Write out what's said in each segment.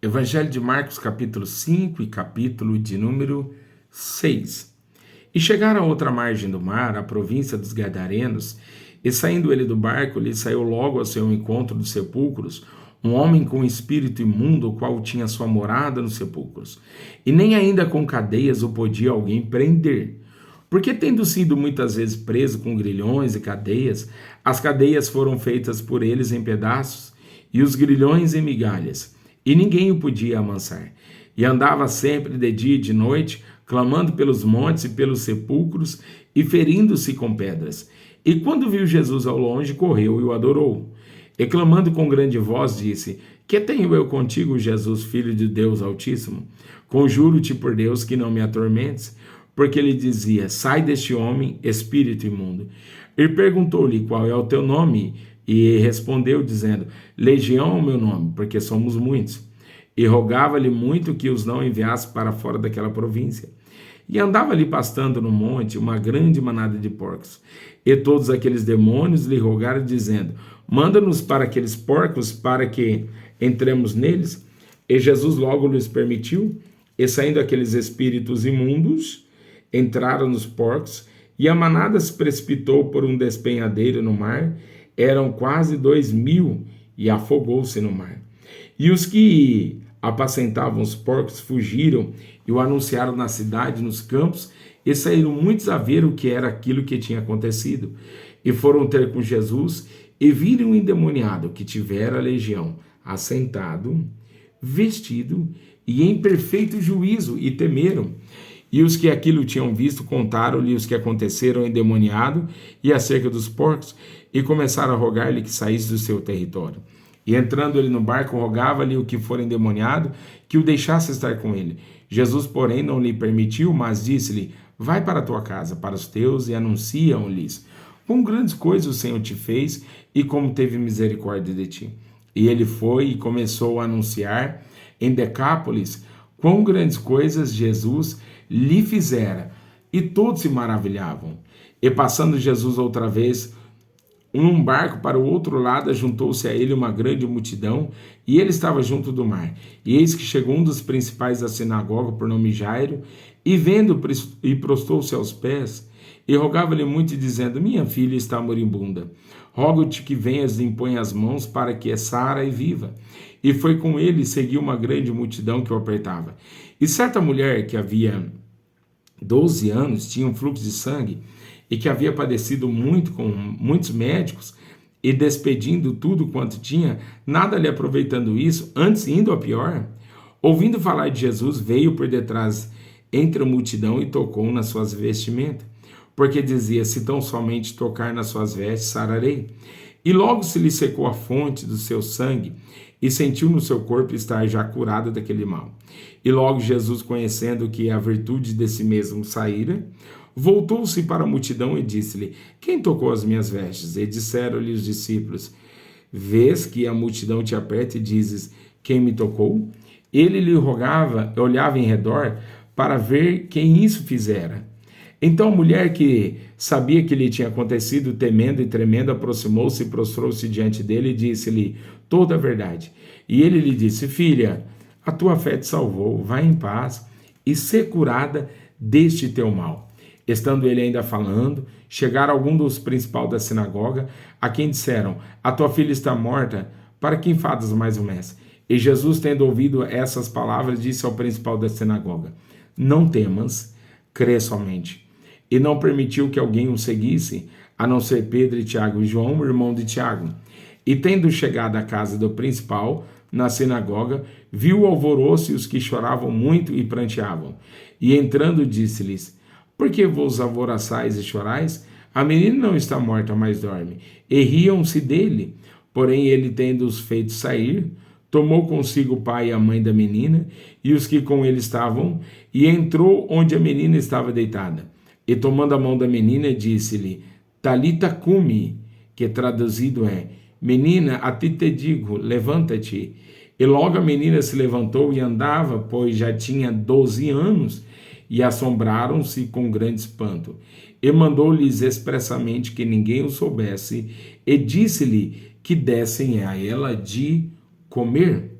Evangelho de Marcos, capítulo 5 e capítulo de número 6. E chegaram a outra margem do mar, a província dos Gadarenos, e saindo ele do barco, lhe saiu logo ao seu encontro dos sepulcros um homem com espírito imundo, o qual tinha sua morada nos sepulcros. E nem ainda com cadeias o podia alguém prender. Porque, tendo sido muitas vezes preso com grilhões e cadeias, as cadeias foram feitas por eles em pedaços, e os grilhões em migalhas, e ninguém o podia amansar. E andava sempre de dia e de noite, clamando pelos montes e pelos sepulcros, e ferindo-se com pedras. E quando viu Jesus ao longe, correu e o adorou. E clamando com grande voz, disse: Que tenho eu contigo, Jesus, Filho de Deus Altíssimo? Conjuro-te por Deus que não me atormentes. Porque ele dizia: Sai deste homem, espírito imundo. E perguntou-lhe: Qual é o teu nome? E respondeu, dizendo: Legião é o meu nome, porque somos muitos. E rogava-lhe muito que os não enviasse para fora daquela província. E andava ali pastando no monte uma grande manada de porcos. E todos aqueles demônios lhe rogaram, dizendo: Manda-nos para aqueles porcos, para que entremos neles. E Jesus logo lhes permitiu. E saindo aqueles espíritos imundos, entraram nos porcos, e a manada se precipitou por um despenhadeiro no mar. Eram quase 2.000, e afogou-se no mar. E os que apacentavam os porcos fugiram e o anunciaram na cidade, nos campos, e saíram muitos a ver o que era aquilo que tinha acontecido. E foram ter com Jesus, e viram um endemoniado que tivera a legião, assentado, vestido e em perfeito juízo, e temeram. E os que aquilo tinham visto contaram-lhe os que aconteceram ao endemoniado e acerca dos porcos, e começaram a rogar-lhe que saísse do seu território. E entrando ele no barco, rogava-lhe o que for endemoniado que o deixasse estar com ele. Jesus, porém, não lhe permitiu, mas disse-lhe: Vai para a tua casa, para os teus, e anunciam-lhes quão grandes coisas o Senhor te fez e como teve misericórdia de ti. E ele foi e começou a anunciar em Decápolis quão grandes coisas Jesus lhe fizera, e todos se maravilhavam. E passando Jesus outra vez num barco para o outro lado, juntou-se a ele uma grande multidão, e ele estava junto do mar. E eis que chegou um dos principais da sinagoga, por nome Jairo, e vendo, e prostou-se aos pés, e rogava-lhe muito, dizendo: Minha filha está moribunda. Rogo-te que venhas e impõe as mãos para que sara e viva. E foi com ele, e seguiu uma grande multidão que o apertava. E certa mulher que havia 12 anos, tinha um fluxo de sangue, e que havia padecido muito com muitos médicos, e despedindo tudo quanto tinha, nada lhe aproveitando isso, antes indo a pior, ouvindo falar de Jesus, veio por detrás entre a multidão e tocou nas suas vestimentas, porque dizia: Se tão somente tocar nas suas vestes, sararei. E logo se lhe secou a fonte do seu sangue, e sentiu no seu corpo estar já curado daquele mal. E logo Jesus, conhecendo que a virtude desse mesmo saíra, voltou-se para a multidão e disse-lhe: Quem tocou as minhas vestes? E disseram-lhe os discípulos: Vês que a multidão te aperta e dizes: Quem me tocou? Ele lhe rogava, olhava em redor para ver quem isso fizera. Então a mulher, que sabia que lhe tinha acontecido, temendo e tremendo, aproximou-se e prostrou-se diante dele e disse-lhe toda a verdade. E ele lhe disse: Filha, a tua fé te salvou, vai em paz e ser curada deste teu mal. Estando ele ainda falando, chegaram alguns dos principais da sinagoga, a quem disseram: A tua filha está morta, para que enfadas mais o mestre? E Jesus, tendo ouvido essas palavras, disse ao principal da sinagoga: Não temas, crê somente. E não permitiu que alguém o seguisse, a não ser Pedro e Tiago e João, o irmão de Tiago. E tendo chegado à casa do principal, na sinagoga, viu o alvoroço e os que choravam muito e pranteavam. E entrando, disse-lhes: Por que vos alvoroçais e chorais? A menina não está morta, mas dorme. E riam-se dele. Porém, ele, tendo-os feito sair, tomou consigo o pai e a mãe da menina, e os que com ele estavam, e entrou onde a menina estava deitada. E tomando a mão da menina, disse-lhe: Talita cumi, que traduzido é: Menina, a ti te digo, levanta-te. E logo a menina se levantou e andava, pois já tinha 12 anos, e assombraram-se com grande espanto. E mandou-lhes expressamente que ninguém o soubesse, e disse-lhe que dessem a ela de comer.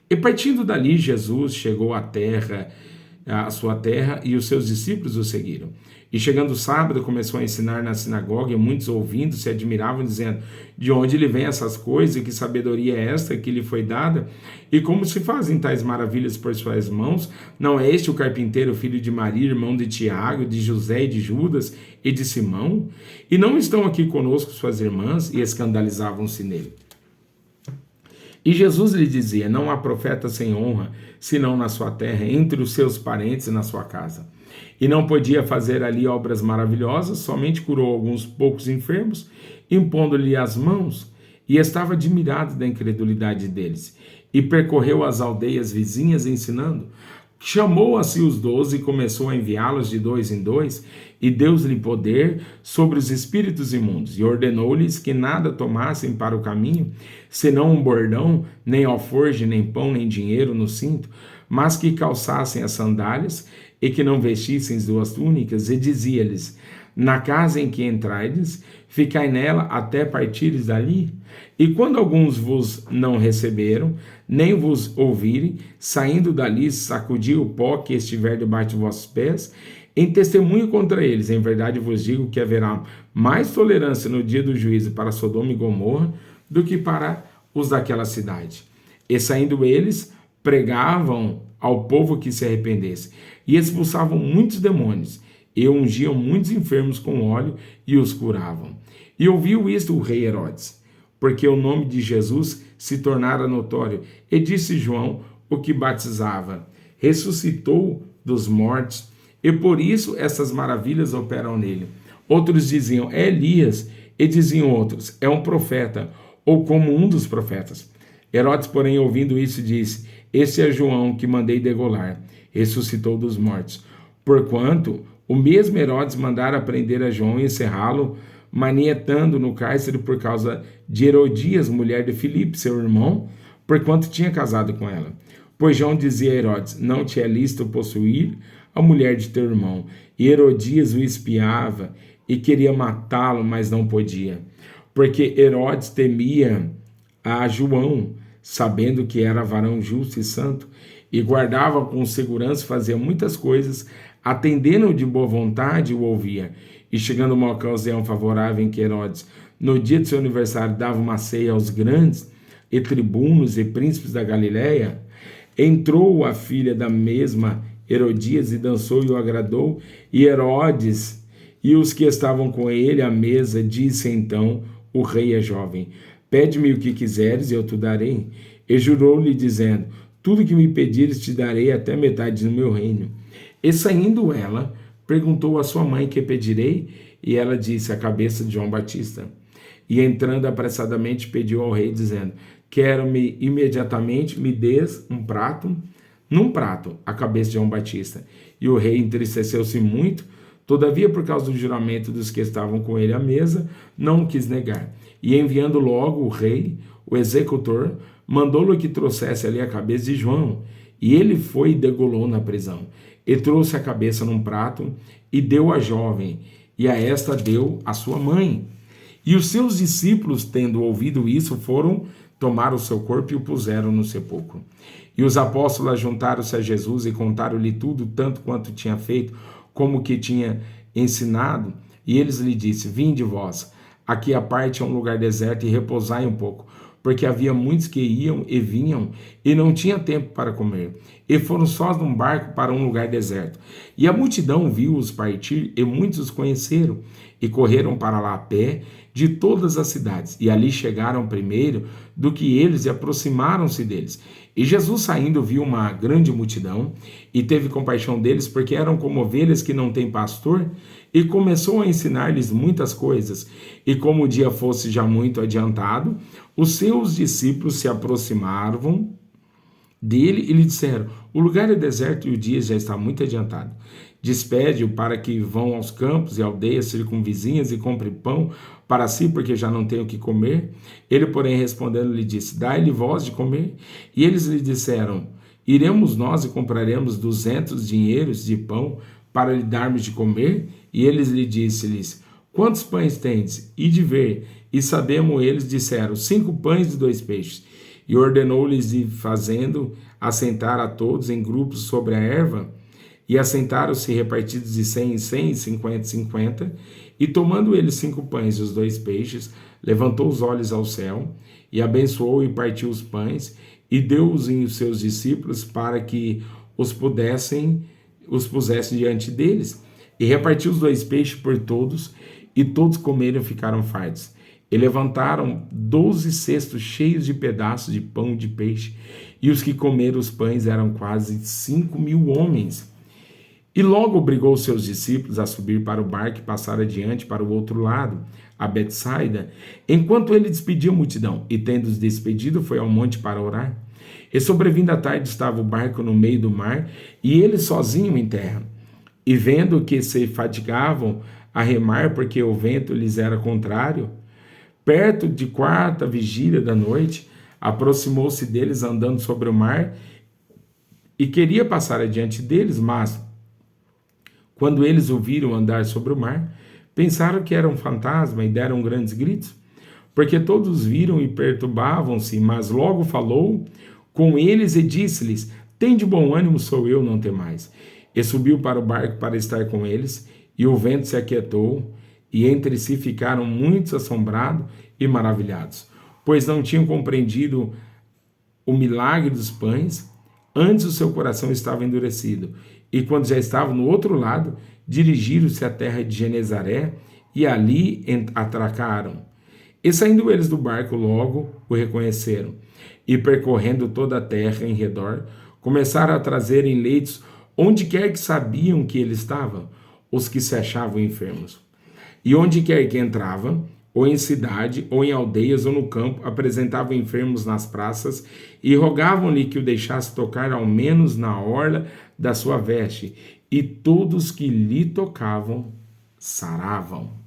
E partindo dali, Jesus chegou à terra, à sua terra, e os seus discípulos o seguiram. E chegando o sábado, começou a ensinar na sinagoga, e muitos ouvindo se admiravam, dizendo: de onde lhe vem essas coisas, e que sabedoria é esta que lhe foi dada? E como se fazem tais maravilhas por suas mãos? Não é este o carpinteiro, filho de Maria, irmão de Tiago, de José e de Judas e de Simão? E não estão aqui conosco suas irmãs? E escandalizavam-se nele. E Jesus lhe dizia: não há profeta sem honra, senão na sua terra, entre os seus parentes e na sua casa. E não podia fazer ali obras maravilhosas, somente curou alguns poucos enfermos, impondo-lhe as mãos, e estava admirado da incredulidade deles. E percorreu as aldeias vizinhas ensinando. Chamou a si os 12 e começou a enviá-los de 2 em 2, e deu-lhe poder sobre os espíritos imundos, e ordenou-lhes que nada tomassem para o caminho, senão um bordão, nem alforje, nem pão, nem dinheiro no cinto, mas que calçassem as sandálias, e que não vestissem 2 túnicas, e dizia-lhes: na casa em que entrardes, ficai nela até partires dali. E quando alguns vos não receberam, nem vos ouvirem, saindo dali, sacudi o pó que estiver debaixo de vossos pés, em testemunho contra eles. Em verdade vos digo que haverá mais tolerância no dia do juízo para Sodoma e Gomorra do que para os daquela cidade. E saindo eles, pregavam ao povo que se arrependesse, e expulsavam muitos demônios, e ungiam muitos enfermos com óleo, e os curavam. E ouviu isto o rei Herodes, porque o nome de Jesus se tornara notório, e disse João, o que batizava: ressuscitou dos mortos, e por isso essas maravilhas operam nele. Outros diziam: é Elias, e diziam outros: é um profeta, ou como um dos profetas. Herodes, porém, ouvindo isso, disse: este é João que mandei degolar, ressuscitou dos mortos. Porquanto o mesmo Herodes mandara prender a João e encerrá-lo, manietando no cárcere por causa de Herodias, mulher de Filipe, seu irmão, porquanto tinha casado com ela. Pois João dizia a Herodes: não te é lícito possuir a mulher de teu irmão. E Herodias o espiava e queria matá-lo, mas não podia, porque Herodes temia a João, sabendo que era varão justo e santo, e guardava com segurança, fazia muitas coisas, atendendo de boa vontade, o ouvia. E chegando uma ocasião favorável em que Herodes, no dia de seu aniversário, dava uma ceia aos grandes, e tribunos e príncipes da Galiléia, entrou a filha da mesma Herodias e dançou e o agradou, e Herodes e os que estavam com ele à mesa, disse então o rei a jovem: pede-me o que quiseres e eu te darei. E jurou-lhe dizendo: tudo que me pedires te darei, até metade do meu reino. E saindo ela, perguntou à sua mãe: que pedirei? E ela disse: a cabeça de João Batista. E entrando apressadamente pediu ao rei, dizendo: quero-me imediatamente me des num prato, a cabeça de João Batista. E o rei entristeceu-se muito, todavia por causa do juramento dos que estavam com ele à mesa, não o quis negar. E enviando logo o rei, o executor, mandou-lhe que trouxesse ali a cabeça de João. E ele foi e degolou na prisão. E trouxe a cabeça num prato e deu à jovem, e a esta deu a sua mãe. E os seus discípulos, tendo ouvido isso, foram tomar o seu corpo e o puseram no sepulcro. E os apóstolos juntaram-se a Jesus e contaram-lhe tudo, tanto quanto tinha feito, como que tinha ensinado. E eles lhe disseram: vinde vós, aqui à parte é um lugar deserto, e repousai um pouco, porque havia muitos que iam e vinham, e não tinha tempo para comer. E foram sós num barco para um lugar deserto. E a multidão viu-os partir, e muitos os conheceram, e correram para lá a pé, de todas as cidades, e ali chegaram primeiro do que eles, e aproximaram-se deles. E Jesus, saindo, viu uma grande multidão, e teve compaixão deles, porque eram como ovelhas que não têm pastor, e começou a ensinar-lhes muitas coisas. E como o dia fosse já muito adiantado, os seus discípulos se aproximaram dele e lhe disseram: o lugar é deserto e o dia já está muito adiantado. Despede-o para que vão aos campos e aldeias circunvizinhas e compre pão para si, porque já não tem o que comer. Ele, porém, respondendo, lhe disse: dai-lhe vós de comer. E eles lhe disseram: iremos nós e compraremos 200 dinheiros de pão para lhe darmos de comer? E eles lhe disse-lhes: quantos pães tendes? E de ver. E sabemos, eles disseram: 5 pães e 2 peixes. e ordenou-lhes de fazendo assentar a todos em grupos sobre a erva, e assentaram-se repartidos de 100 em 100, e 50 em 50, e tomando ele 5 pães e os 2 peixes, levantou os olhos ao céu, e abençoou e partiu os pães, e deu-os aos seus discípulos para que os pusessem diante deles, e repartiu os 2 peixes por todos, e todos comeram e ficaram fartos. E levantaram 12 cestos cheios de pedaços de pão e de peixe, e os que comeram os pães eram quase 5.000 homens. E logo obrigou os seus discípulos a subir para o barco e passar adiante para o outro lado, a Betsaida, enquanto ele despedia a multidão. E tendo-os despedido, foi ao monte para orar. E sobrevindo a tarde estava o barco no meio do mar, e ele sozinho em terra. E vendo que se fatigavam a remar, porque o vento lhes era contrário, perto de 4ª vigília da noite, aproximou-se deles andando sobre o mar, e queria passar adiante deles, mas quando eles o viram andar sobre o mar, pensaram que era um fantasma e deram grandes gritos, porque todos viram e perturbavam-se, mas logo falou com eles e disse-lhes: Tende bom ânimo, sou eu, não temais. E subiu para o barco para estar com eles, e o vento se aquietou, e entre si ficaram muitos assombrados e maravilhados, pois não tinham compreendido o milagre dos pães, antes o seu coração estava endurecido. E quando já estavam no outro lado, dirigiram-se à terra de Genezaré e ali atracaram. E saindo eles do barco, logo o reconheceram. E percorrendo toda a terra em redor, começaram a trazer em leitos onde quer que sabiam que ele estava, os que se achavam enfermos. E onde quer que entravam, ou em cidade, ou em aldeias, ou no campo, apresentavam enfermos nas praças e rogavam-lhe que o deixasse tocar ao menos na orla da sua veste, e todos que lhe tocavam saravam.